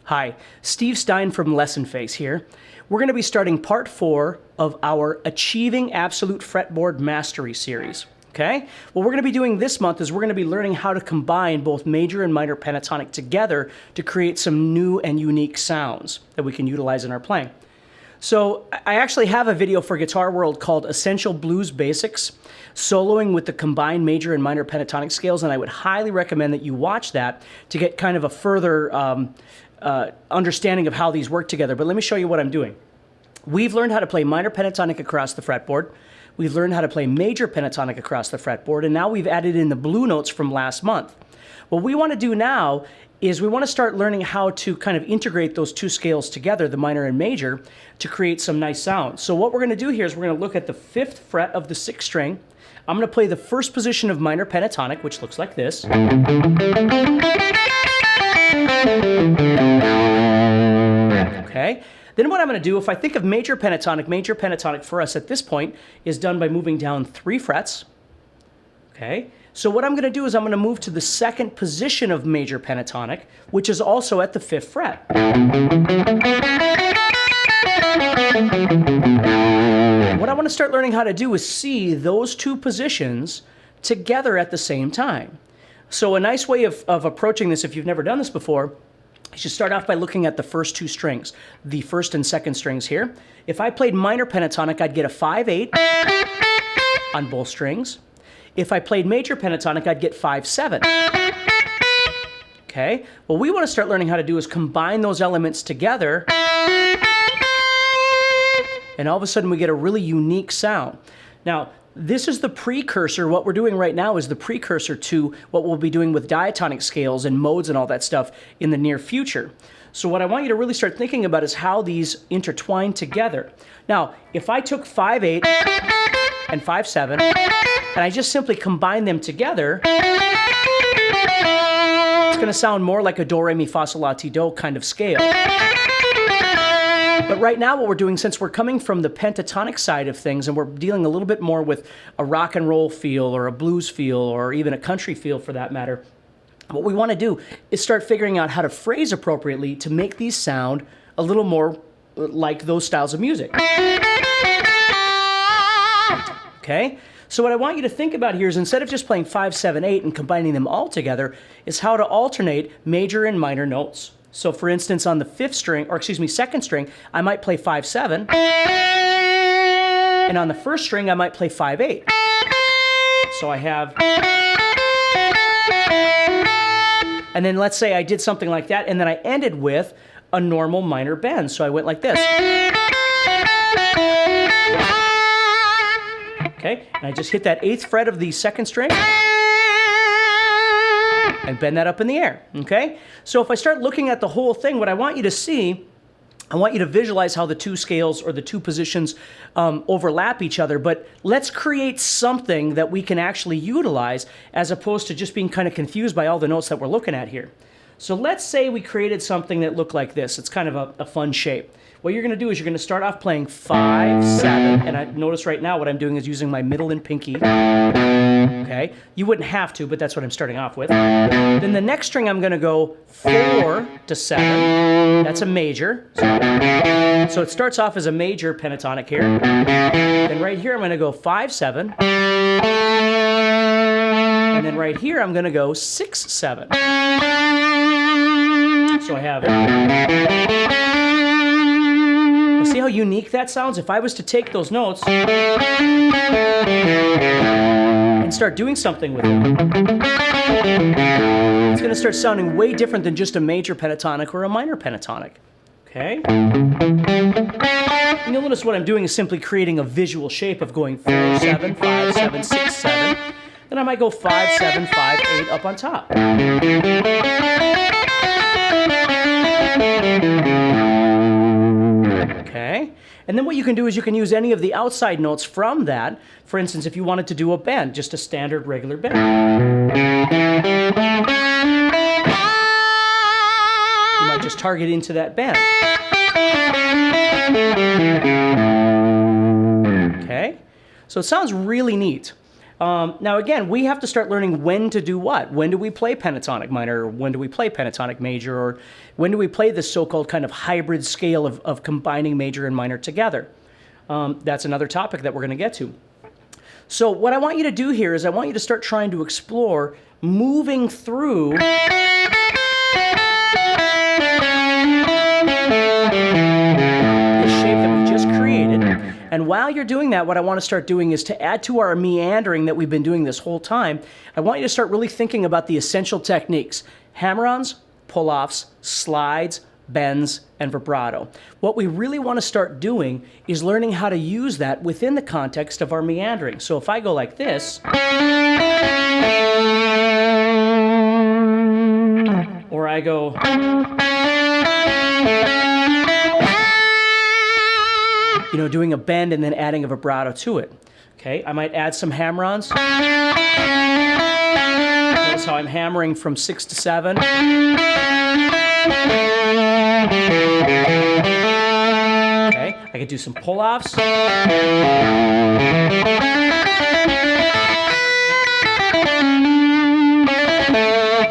Hi, Steve Stine from Lessonface here. We're going to be starting part 4 of our Achieving Absolute Fretboard Mastery series. Okay? What we're going to be doing this month is we're going to be learning how to combine both major and minor pentatonic together to create some new and unique sounds that we can utilize in our playing. So I actually have a video for Guitar World called Essential Blues Basics, soloing with the combined major and minor pentatonic scales, and I would highly recommend that you watch that to get kind of a further understanding of how these work together. But let me show you what I'm doing. We've learned how to play minor pentatonic across the fretboard. We've learned how to play major pentatonic across the fretboard, and now we've added in the blue notes from last month. What we want to do now is we want to start learning how to kind of integrate those two scales together, the minor and major, to create some nice sounds. So what we're going to do here is we're going to look at the 5th fret of the 6th string. I'm going to play the first position of minor pentatonic, which looks like this. Okay. Then what I'm going to do, if I think of major pentatonic for us at this point is done by moving down 3 frets. Okay. So what I'm going to do is I'm going to move to the 2nd position of major pentatonic, which is also at the 5th fret. And what I want to start learning how to do is see those two positions together at the same time. So a nice way of approaching this, if you've never done this before, is you start off by looking at the first 2 strings, the 1st and 2nd strings here. If I played minor pentatonic, I'd get a 5/8 on both strings. If I played major pentatonic, I'd get 5/7. Okay? What we want to start learning how to do is combine those elements together, and all of a sudden we get a really unique sound. Now, this is the precursor. What we're doing right now is the precursor to what we'll be doing with diatonic scales and modes and all that stuff in the near future. So what I want you to really start thinking about is how these intertwine together. Now, if I took 5/8 and 5/7, and I just simply combine them together, it's going to sound more like a do, re, mi, fa, sol, la, ti, do kind of scale. But right now what we're doing, since we're coming from the pentatonic side of things and we're dealing a little bit more with a rock and roll feel or a blues feel or even a country feel for that matter, what we want to do is start figuring out how to phrase appropriately to make these sound a little more like those styles of music. Okay? So what I want you to think about here is instead of just playing 5, 7, 8 and combining them all together, is how to alternate major and minor notes. So for instance, on the 5th string, or excuse me, 2nd string, I might play 5/7. And on the 1st string, I might play 5/8. So I have... And then let's say I did something like that, and then I ended with a normal minor bend. So I went like this. Okay, and I just hit that 8th fret of the 2nd string and bend that up in the air, okay? So if I start looking at the whole thing, what I want you to see, I want you to visualize how the two scales or the two positions overlap each other, but let's create something that we can actually utilize as opposed to just being kind of confused by all the notes that we're looking at here. So let's say we created something that looked like this. It's kind of a fun shape. What you're going to do is you're going to start off playing 5, 7, and I notice right now what I'm doing is using my middle and pinky. Okay, you wouldn't have to, but that's what I'm starting off with. Then the next string I'm going to go 4 to 7. That's a major. So it starts off as a major pentatonic here. Then right here I'm going to go 5, 7. And then right here I'm going to go 6, 7. So I have... See how unique that sounds? If I was to take those notes and start doing something with it, it's going to start sounding way different than just a major pentatonic or a minor pentatonic. Okay? And you'll notice what I'm doing is simply creating a visual shape of going 4, 7, 5, 7, 6, 7. Then I might go 5, 7, 5, 8 up on top. Okay, and then what you can do is you can use any of the outside notes from that. For instance, if you wanted to do a bend, just a standard regular bend. You might just target into that bend. Okay, so it sounds really neat. Now again, we have to start learning when to do what. When do we play pentatonic minor, or when do we play pentatonic major, or when do we play this so-called kind of hybrid scale of combining major and minor together? That's another topic that we're going to get to. So what I want you to do here is I want you to start trying to explore moving through And while you're doing that, what I want to start doing is to add to our meandering that we've been doing this whole time, I want you to start really thinking about the essential techniques: hammer-ons, pull-offs, slides, bends, and vibrato. What we really want to start doing is learning how to use that within the context of our meandering. So if I go like this, or I go, you know, doing a bend and then adding a vibrato to it. Okay, I might add some hammer-ons. Notice how I'm hammering from 6 to 7. Okay, I could do some pull-offs.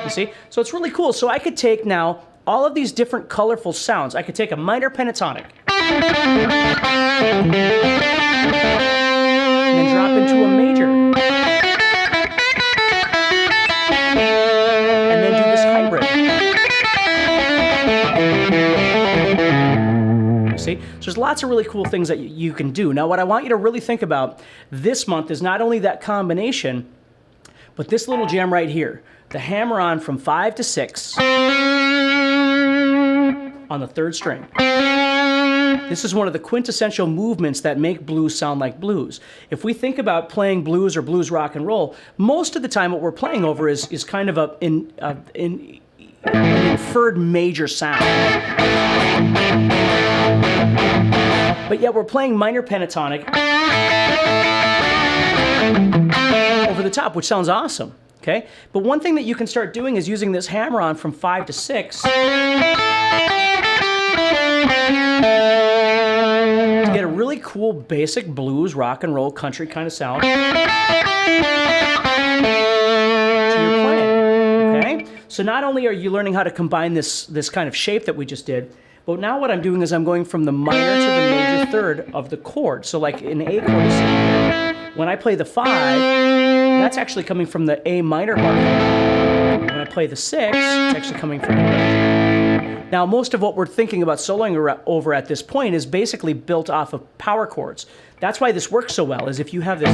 You see? So it's really cool. So I could take now all of these different colorful sounds. I could take a minor pentatonic, and then drop into a major, and then do this hybrid. You see? So there's lots of really cool things that you can do. Now what I want you to really think about this month is not only that combination, but this little jam right here, the hammer-on from 5 to 6 on the 3rd string. This is one of the quintessential movements that make blues sound like blues. If we think about playing blues or blues rock and roll, most of the time what we're playing over is kind of an inferred major sound. But yet we're playing minor pentatonic over the top, which sounds awesome. Okay? But one thing that you can start doing is using this hammer-on from 5 to 6 to get a really cool basic blues, rock and roll, country kind of sound to your playing. Okay? So not only are you learning how to combine this kind of shape that we just did, but now what I'm doing is I'm going from the minor to the major third of the chord. So like an A chord is sitting here. When I play the 5, that's actually coming from the A minor bar. When I play the 6, it's actually coming from the major. Now, most of what we're thinking about soloing over at this point is basically built off of power chords. That's why this works so well, is if you have this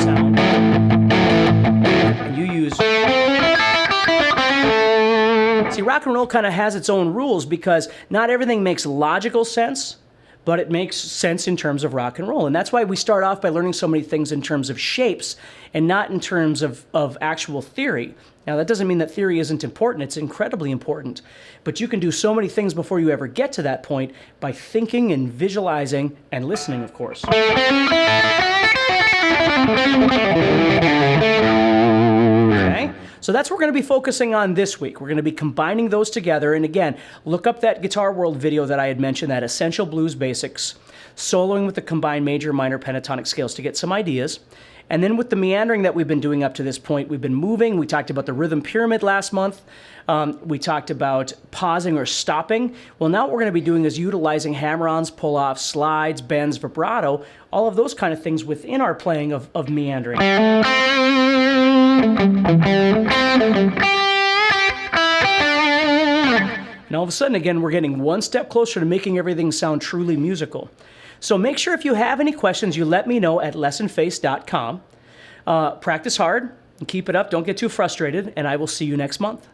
sound, and you use... See, rock and roll kind of has its own rules because not everything makes logical sense, but it makes sense in terms of rock and roll. And that's why we start off by learning so many things in terms of shapes and not in terms of actual theory. Now, that doesn't mean that theory isn't important. It's incredibly important. But you can do so many things before you ever get to that point by thinking and visualizing and listening, of course. Okay? So that's what we're going to be focusing on this week. We're going to be combining those together. And again, look up that Guitar World video that I had mentioned, that Essential Blues Basics, soloing with the combined major minor pentatonic scales to get some ideas. And then with the meandering that we've been doing up to this point, we've been moving. We talked about the rhythm pyramid last month. We talked about pausing or stopping. Well, now what we're going to be doing is utilizing hammer-ons, pull-offs, slides, bends, vibrato, all of those kind of things within our playing of meandering. And all of a sudden, again, we're getting one step closer to making everything sound truly musical. So make sure if you have any questions, you let me know at lessonface.com. Practice hard and keep it up. Don't get too frustrated, and I will see you next month.